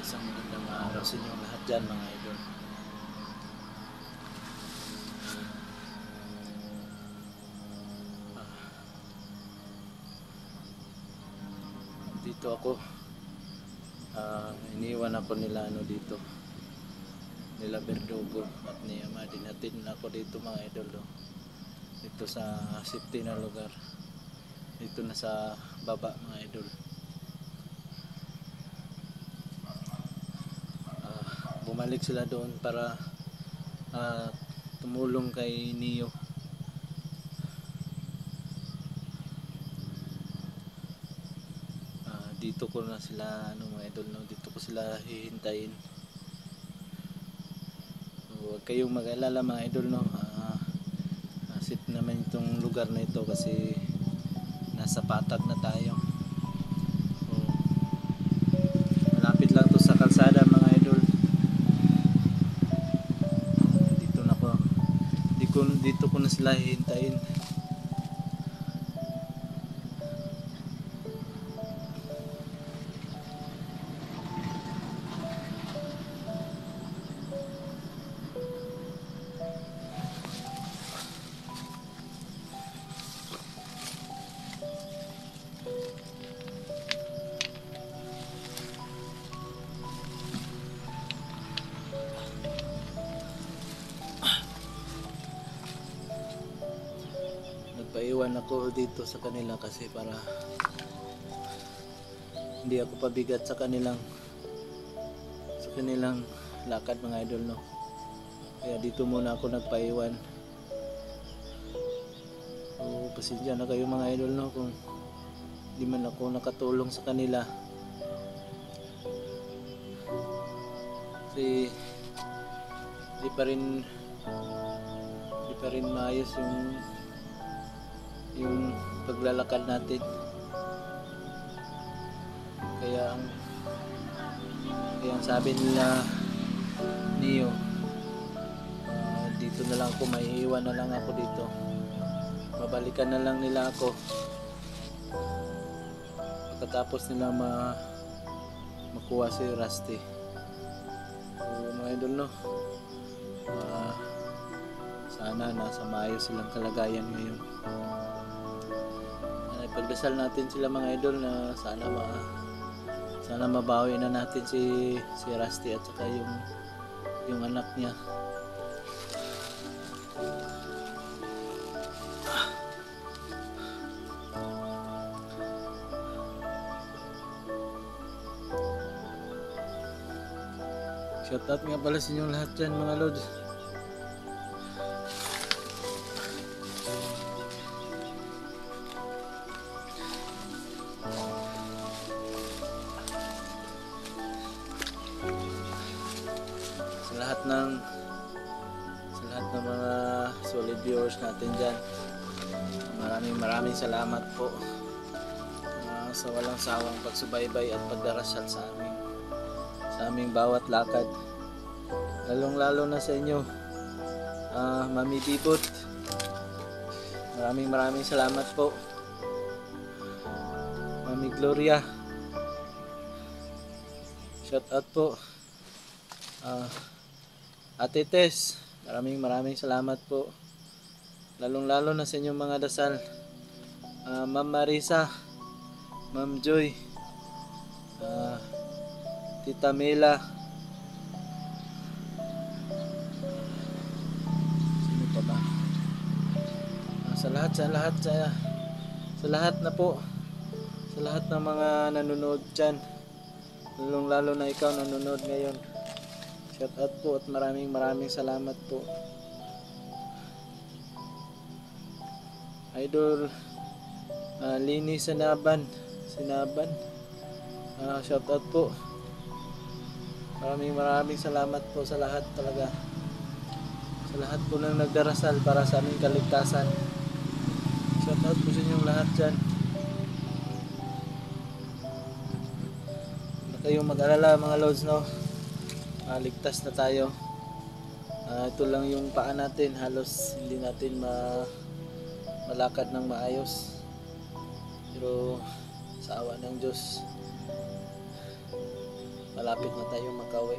Isang magandang araw sa inyong lahat dyan mga idol. Dito ako, iniwan ako nila dito, nila Berdugo at ni Ama. Dinatin ako dito mga idol, dito sa safety na lugar, dito na sa baba mga idol. Bumalik sila doon para tumulong kay Neo. Dito ko na sila mga idol, dito ko sila hihintayin. Huwag kayong mag-alala mga idol, safe naman itong lugar na ito kasi nasa patag na tayo. Malapit lang to sa kalsada mga idol. Dito ko na sila hihintayin. Nagpaiwan ako dito sa kanila kasi para hindi ako pabigat sa kanilang lakad mga idol, kaya dito muna ako nagpaiwan. So pasensya na kayo mga idol, kung hindi man ako nakatulong sa kanila kasi di pa rin maayos yung paglalakad natin. Kaya ang sabi nila Neo, dito na lang ako, maiiwan na lang ako dito, babalikan na lang nila ako pagkatapos nila makuha si Rusty. So mga idol, sana nasa maayos silang kalagayan ngayon. Pagdasal natin sila mga idol na sana mabawi na natin si Rusty at saka yung anak niya. Shoutout nga pala sa inyong lahat dyan mga lods. Sa lahat ng mga solid viewers natin dyan, maraming salamat po sa walang sawang pagsubaybay at pagdarasal sa aming bawat lakad, lalong-lalo na sa inyo, Mami Bibot. Maraming salamat po. Mami Gloria, shout out po. Ate Tess, maraming salamat po, lalong-lalo na sa inyong mga dasal. Ma'am Marisa, Ma'am Joy, Tita Mela, sino pa ba? Sa lahat na po, sa lahat ng mga nanonood dyan, lalong-lalo na ikaw nanonood ngayon, shout out po at maraming salamat po. Idol Lini Sinaban, shout out po. Maraming salamat po sa lahat talaga, sa lahat po nang nagdarasal para sa aming kaligtasan. Shout out po sa inyong lahat dyan. Huwag kayong mag-alala mga lods, ligtas na tayo. Ito lang yung paa natin, halos hindi natin malakad ng maayos, pero sa awa ng Diyos malapit na tayo makauwi.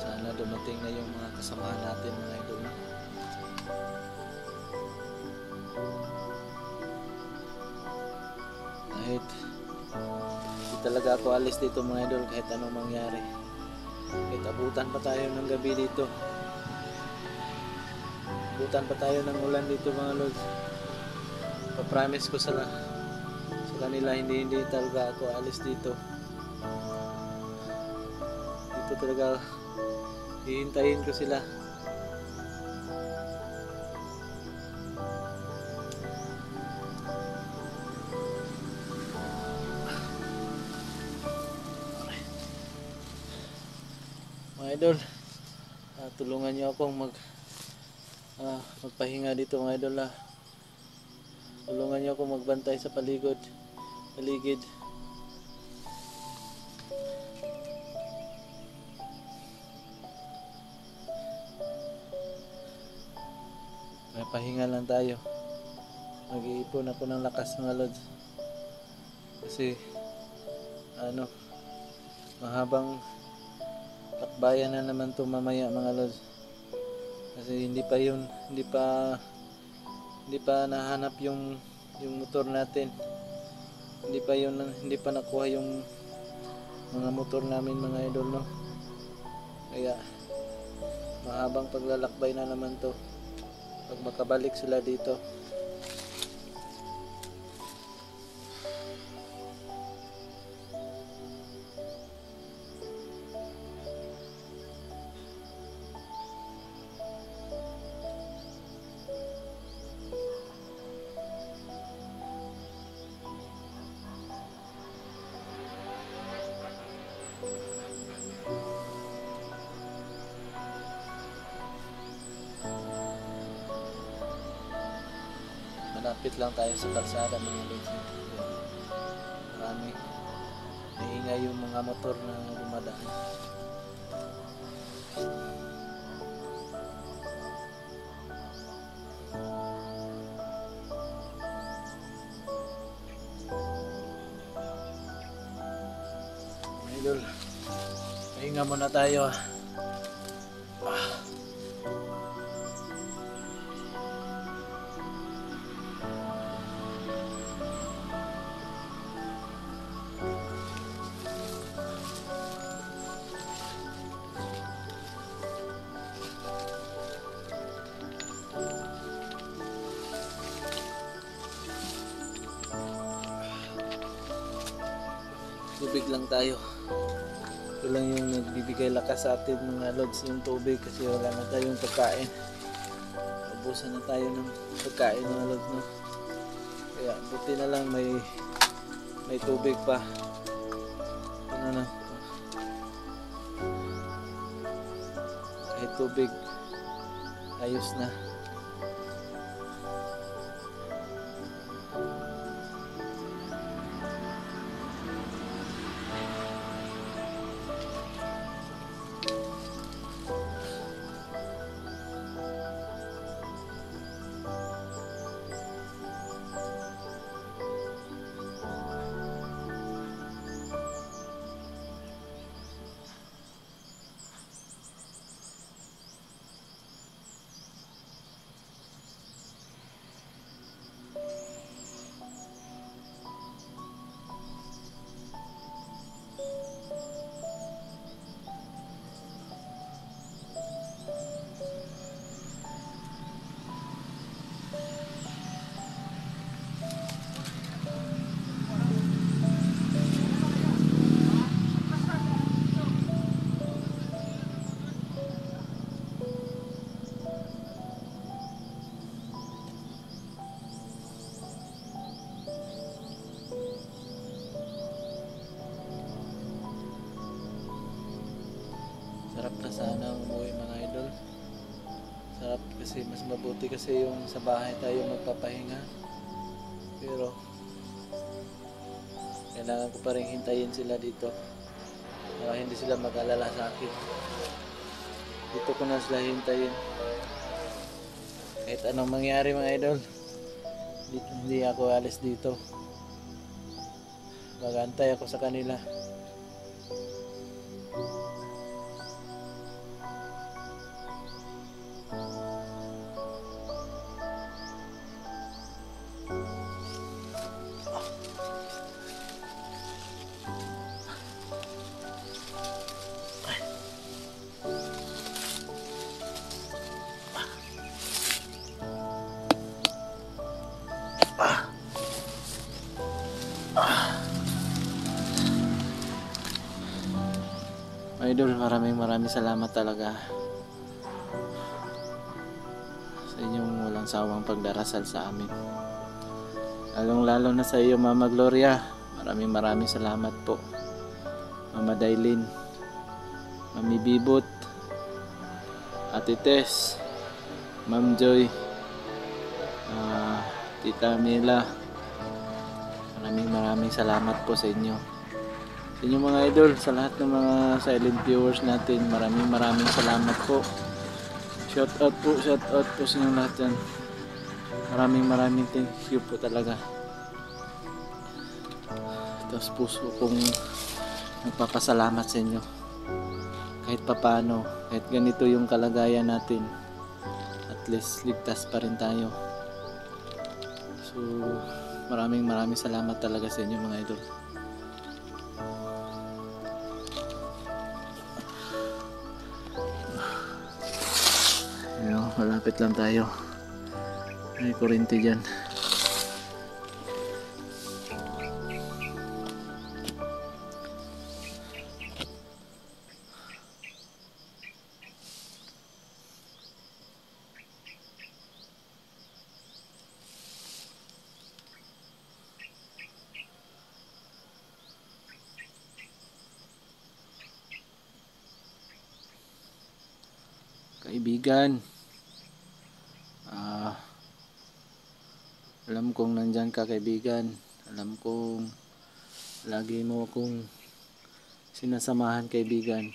Sana dumating na yung mga kasamahan natin mga idol. Kahit hindi talaga ako alis dito mga idol, kahit anong mangyari. Kahit abutan pa tayo ng gabi dito, abutan pa tayo ng ulan dito mga lods, papromise ko sa kanila, hindi talaga ako alis dito. Dito talaga hihintayin ko sila. Mga idol, tulungan niyo akong magpahinga dito mga idol. Tulungan niyo akong magbantay sa paligid. May pahinga lang tayo. Mag-iipon ako ng lakas mga lods. Kasi mahabang takbayan na naman to mamaya mga lods. Kasi hindi pa nahanap yung motor natin. Hindi pa nakuha yung mga motor namin mga idol, no. Kaya mahabang paglalakbay na naman to pag makabalik sila dito. Malapit lang tayo sa kalsada mga lods. Marami naingay yung mga motor na dumadaan. Mga idol, pahinga muna tayo. Tubig lang tayo. Ito lang yung nagbibigay lakas sa atin mga lods, yung tubig, kasi wala na tayong pagkain. Ubusan na tayo ng pagkain mga lods, no? Kaya buti na lang may tubig pa. Kahit tubig, ayos na. Sarap na sana umuwi mga idol. Sarap kasi mas mabuti kasi yung sa bahay tayo magpapahinga. Pero kailangan ko pa rin hintayin sila dito para hindi sila mag-alala sa akin. Dito ko na sila hintayin. Kahit anong mangyari mga idol, hindi ako alis dito. Mag-antay ako sa kanila. Idol, maraming salamat talaga sa inyong walang sawang pagdarasal sa amin. Lalong-lalo na sa iyo, Mama Gloria. Maraming salamat po. Mama Dailin, Mami Bibot, Ate Tess, Ma'am Joy, Tita Mila. Maraming salamat po sa inyo. Sa inyo mga idol, sa lahat ng mga silent viewers natin, maraming salamat po. Shout out po sa inyo lahat yan. Maraming thank you po talaga. Tapos puso kong nagpapasalamat sa inyo. Kahit papano, kahit ganito yung kalagayan natin, at least ligtas pa rin tayo. So maraming salamat talaga sa inyo mga idol. Ayun, malapit lang tayo. May kuryente dyan. Kaibigan, alam kong nandyan ka kaibigan. Alam kong lagi mo akong sinasamahan kaibigan.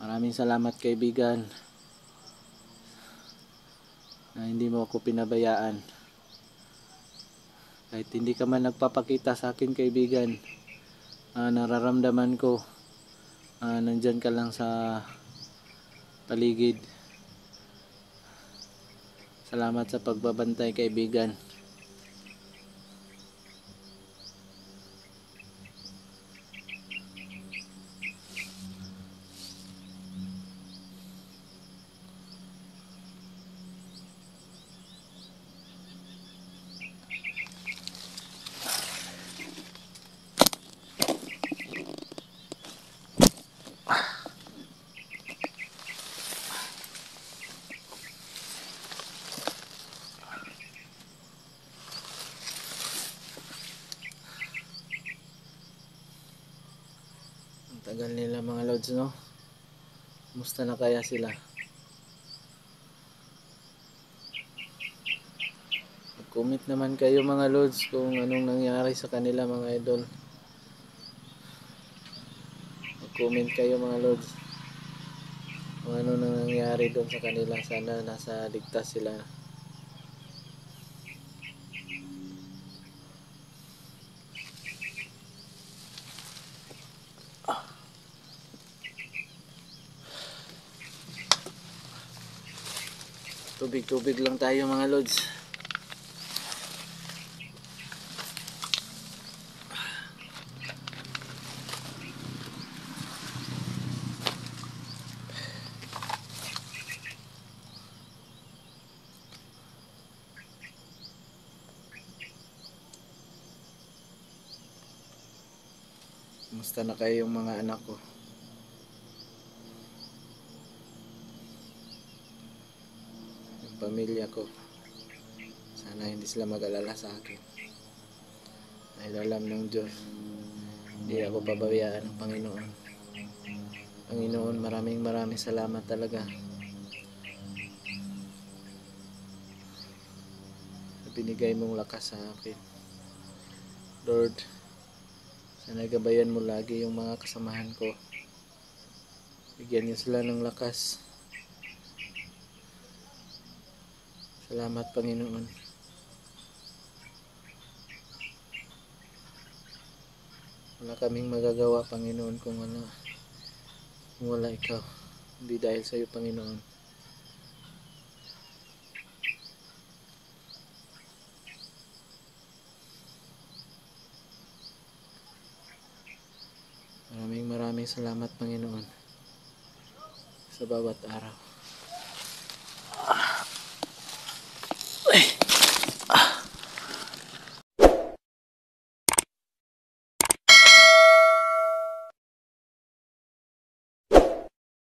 Maraming salamat kaibigan na hindi mo ako pinabayaan. Kahit hindi ka man nagpapakita sa akin kaibigan, nararamdaman ko nandyan ka lang sa paligid. Salamat sa pagbabantay kaibigan. Tagal nila mga lods, no? Kumusta na kaya sila? Mag-comment naman kayo mga lods kung anong nangyari sa kanila mga idol. Mag-comment kayo mga lods kung ano nangyari doon sa kanila. Sana nasa ligtas sila. Tubig lang tayo mga lods. Kumusta na kayo yung mga anak ko? Pamilya ko, sana hindi sila mag-alala sa akin. Dahil alam ng Diyos, hindi ako pababayaan ng Panginoon. Panginoon, maraming salamat talaga sa binigay mong lakas sa akin. Lord, sana gabayan mo lagi yung mga kasamahan ko. Bigyan niyo sila ng lakas. Salamat, Panginoon. Wala kaming magagawa, Panginoon, kung wala ikaw. Hindi dahil sa iyo, Panginoon. Maraming salamat, Panginoon, sa bawat araw.